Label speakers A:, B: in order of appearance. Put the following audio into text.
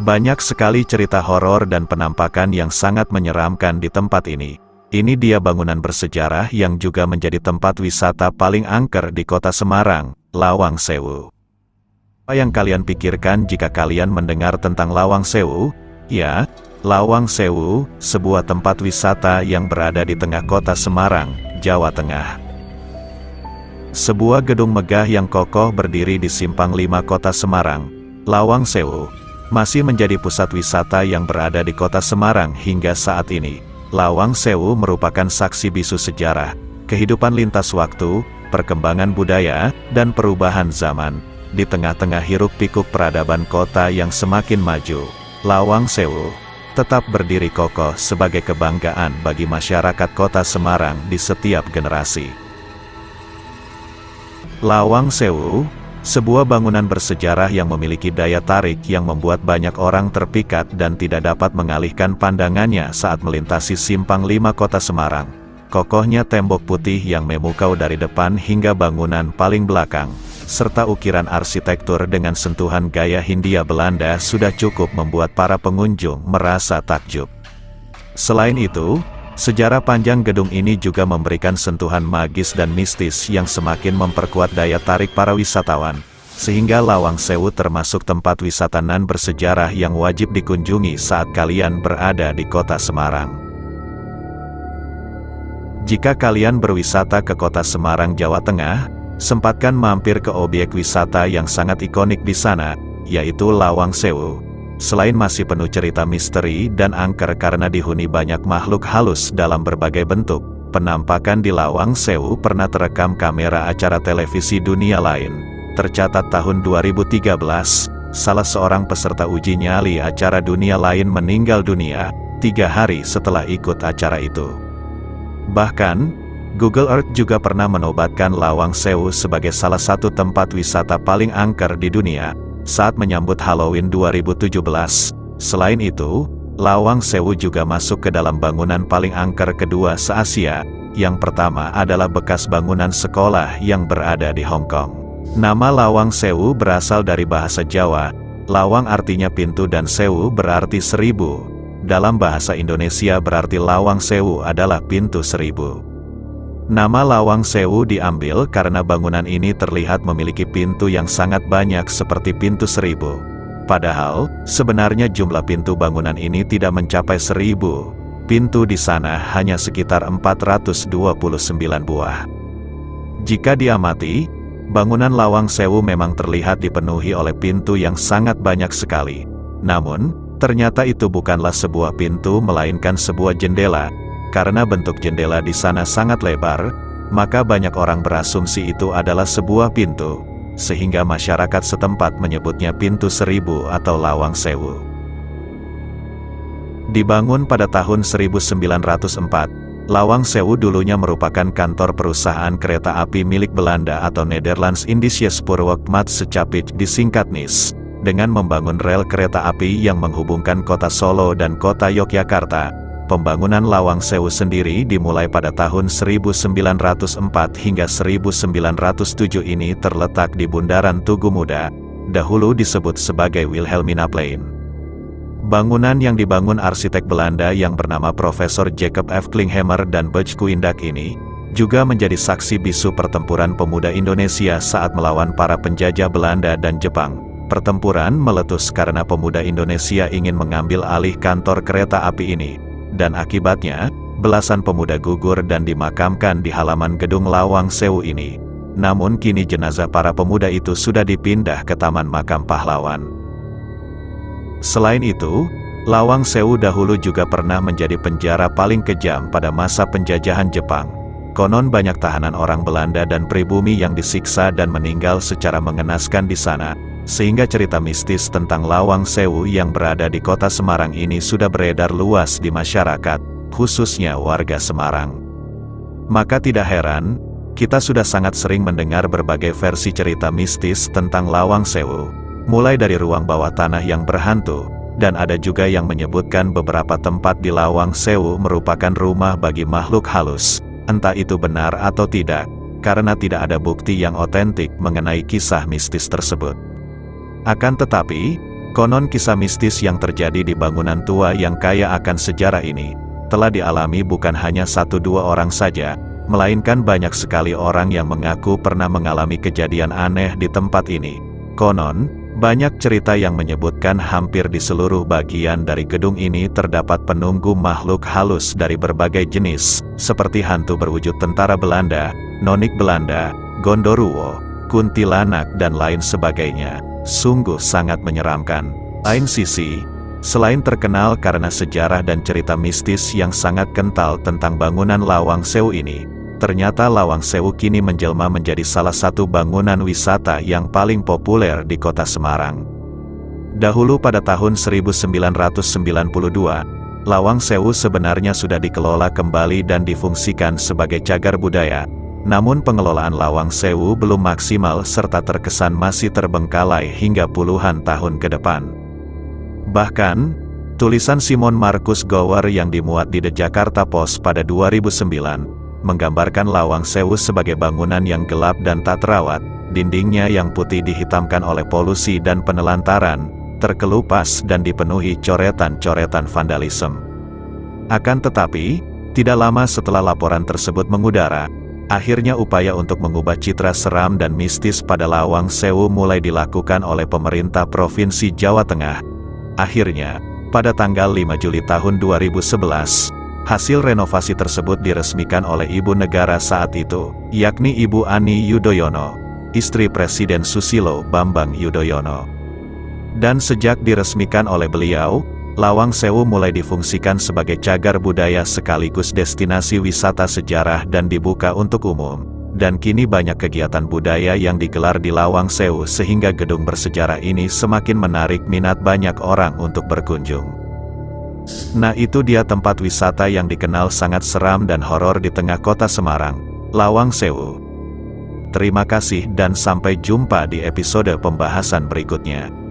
A: Banyak sekali cerita horor dan penampakan yang sangat menyeramkan di tempat ini. Ini dia bangunan bersejarah yang juga menjadi tempat wisata paling angker di kota Semarang, Lawang Sewu. Apa yang kalian pikirkan jika kalian mendengar tentang Lawang Sewu? Ya, Lawang Sewu, sebuah tempat wisata yang berada di tengah kota Semarang, Jawa Tengah. Sebuah gedung megah yang kokoh berdiri di Simpang 5 Kota Semarang, Lawang Sewu, masih menjadi pusat wisata yang berada di kota Semarang hingga saat ini. Lawang Sewu merupakan saksi bisu sejarah, kehidupan lintas waktu, perkembangan budaya, dan perubahan zaman. Di tengah-tengah hiruk-pikuk peradaban kota yang semakin maju, Lawang Sewu tetap berdiri kokoh sebagai kebanggaan bagi masyarakat kota Semarang di setiap generasi. Lawang Sewu, sebuah bangunan bersejarah yang memiliki daya tarik yang membuat banyak orang terpikat dan tidak dapat mengalihkan pandangannya saat melintasi Simpang 5 Kota Semarang. Kokohnya tembok putih yang memukau dari depan hingga bangunan paling belakang, serta ukiran arsitektur dengan sentuhan gaya Hindia Belanda sudah cukup membuat para pengunjung merasa takjub. Selain itu, sejarah panjang gedung ini juga memberikan sentuhan magis dan mistis yang semakin memperkuat daya tarik para wisatawan, sehingga Lawang Sewu termasuk tempat wisata nan bersejarah yang wajib dikunjungi saat kalian berada di kota Semarang. Jika kalian berwisata ke kota Semarang, Jawa Tengah, sempatkan mampir ke objek wisata yang sangat ikonik di sana, yaitu Lawang Sewu. Selain masih penuh cerita misteri dan angker karena dihuni banyak makhluk halus dalam berbagai bentuk, penampakan di Lawang Sewu pernah terekam kamera acara televisi dunia lain. Tercatat tahun 2013, salah seorang peserta uji nyali acara dunia lain meninggal dunia 3 hari setelah ikut acara itu. Bahkan, Google Earth juga pernah menobatkan Lawang Sewu sebagai salah satu tempat wisata paling angker di dunia saat menyambut Halloween 2017. Selain itu, Lawang Sewu juga masuk ke dalam bangunan paling angker kedua se-Asia. Yang pertama adalah bekas bangunan sekolah yang berada di Hong Kong. Nama Lawang Sewu berasal dari bahasa Jawa. Lawang artinya pintu dan Sewu berarti 1000. Dalam bahasa Indonesia berarti Lawang Sewu adalah pintu 1000. Nama Lawang Sewu diambil karena bangunan ini terlihat memiliki pintu yang sangat banyak seperti pintu 1000. Padahal, sebenarnya jumlah pintu bangunan ini tidak mencapai 1000. Pintu di sana hanya sekitar 429 buah. Jika diamati, bangunan Lawang Sewu memang terlihat dipenuhi oleh pintu yang sangat banyak sekali. Namun, ternyata itu bukanlah sebuah pintu melainkan sebuah jendela. Karena bentuk jendela di sana sangat lebar, maka banyak orang berasumsi itu adalah sebuah pintu, sehingga masyarakat setempat menyebutnya pintu 1000 atau Lawang Sewu. Dibangun pada tahun 1904, Lawang Sewu dulunya merupakan kantor perusahaan kereta api milik Belanda atau Nederlands Indische Spoorwegmaatschappij disingkat NIS. Dengan membangun rel kereta api yang menghubungkan kota Solo dan kota Yogyakarta, pembangunan Lawang Sewu sendiri dimulai pada tahun 1904 hingga 1907 ini terletak di Bundaran Tugu Muda, dahulu disebut sebagai Wilhelminaplein. Bangunan yang dibangun arsitek Belanda yang bernama Profesor Jacob F. Klinghammer dan Butch Kuindak ini, juga menjadi saksi bisu pertempuran pemuda Indonesia saat melawan para penjajah Belanda dan Jepang. Pertempuran meletus karena pemuda Indonesia ingin mengambil alih kantor kereta api ini. Dan akibatnya, belasan pemuda gugur dan dimakamkan di halaman gedung Lawang Sewu ini. Namun kini jenazah para pemuda itu sudah dipindah ke Taman Makam Pahlawan. Selain itu, Lawang Sewu dahulu juga pernah menjadi penjara paling kejam pada masa penjajahan Jepang. Konon banyak tahanan orang Belanda dan pribumi yang disiksa dan meninggal secara mengenaskan di sana. Sehingga cerita mistis tentang Lawang Sewu yang berada di kota Semarang ini sudah beredar luas di masyarakat, khususnya warga Semarang. Maka tidak heran, kita sudah sangat sering mendengar berbagai versi cerita mistis tentang Lawang Sewu. Mulai dari ruang bawah tanah yang berhantu, dan ada juga yang menyebutkan beberapa tempat di Lawang Sewu merupakan rumah bagi makhluk halus. Entah itu benar atau tidak, karena tidak ada bukti yang otentik mengenai kisah mistis tersebut. Akan tetapi, Konon kisah mistis yang terjadi di bangunan tua yang kaya akan sejarah ini, telah dialami bukan hanya 1-2 orang saja, melainkan banyak sekali orang yang mengaku pernah mengalami kejadian aneh di tempat ini. Konon, banyak cerita yang menyebutkan hampir di seluruh bagian dari gedung ini terdapat penunggu makhluk halus dari berbagai jenis, seperti hantu berwujud tentara Belanda, nonik Belanda, Gondoruo, kuntilanak dan lain sebagainya. Sungguh sangat menyeramkan. Lain sisi, selain terkenal karena sejarah dan cerita mistis yang sangat kental tentang bangunan Lawang Sewu ini, ternyata Lawang Sewu kini menjelma menjadi salah satu bangunan wisata yang paling populer di kota Semarang. Dahulu pada tahun 1992, Lawang Sewu sebenarnya sudah dikelola kembali dan difungsikan sebagai cagar budaya. Namun pengelolaan Lawang Sewu belum maksimal serta terkesan masih terbengkalai hingga puluhan tahun ke depan. Bahkan, tulisan Simon Markus Gower yang dimuat di The Jakarta Post pada 2009, menggambarkan Lawang Sewu sebagai bangunan yang gelap dan tak terawat, dindingnya yang putih dihitamkan oleh polusi dan penelantaran, terkelupas dan dipenuhi coretan-coretan vandalisme. Akan tetapi, tidak lama setelah laporan tersebut mengudara, akhirnya upaya untuk mengubah citra seram dan mistis pada Lawang Sewu mulai dilakukan oleh pemerintah Provinsi Jawa Tengah. Akhirnya, pada tanggal 5 Juli tahun 2011, hasil renovasi tersebut diresmikan oleh Ibu Negara saat itu, yakni Ibu Ani Yudhoyono, istri Presiden Susilo Bambang Yudhoyono. Dan sejak diresmikan oleh beliau, Lawang Sewu mulai difungsikan sebagai cagar budaya sekaligus destinasi wisata sejarah dan dibuka untuk umum. Dan kini banyak kegiatan budaya yang digelar di Lawang Sewu sehingga gedung bersejarah ini semakin menarik minat banyak orang untuk berkunjung. Nah, itu dia tempat wisata yang dikenal sangat seram dan horor di tengah kota Semarang, Lawang Sewu. Terima kasih dan sampai jumpa di episode pembahasan berikutnya.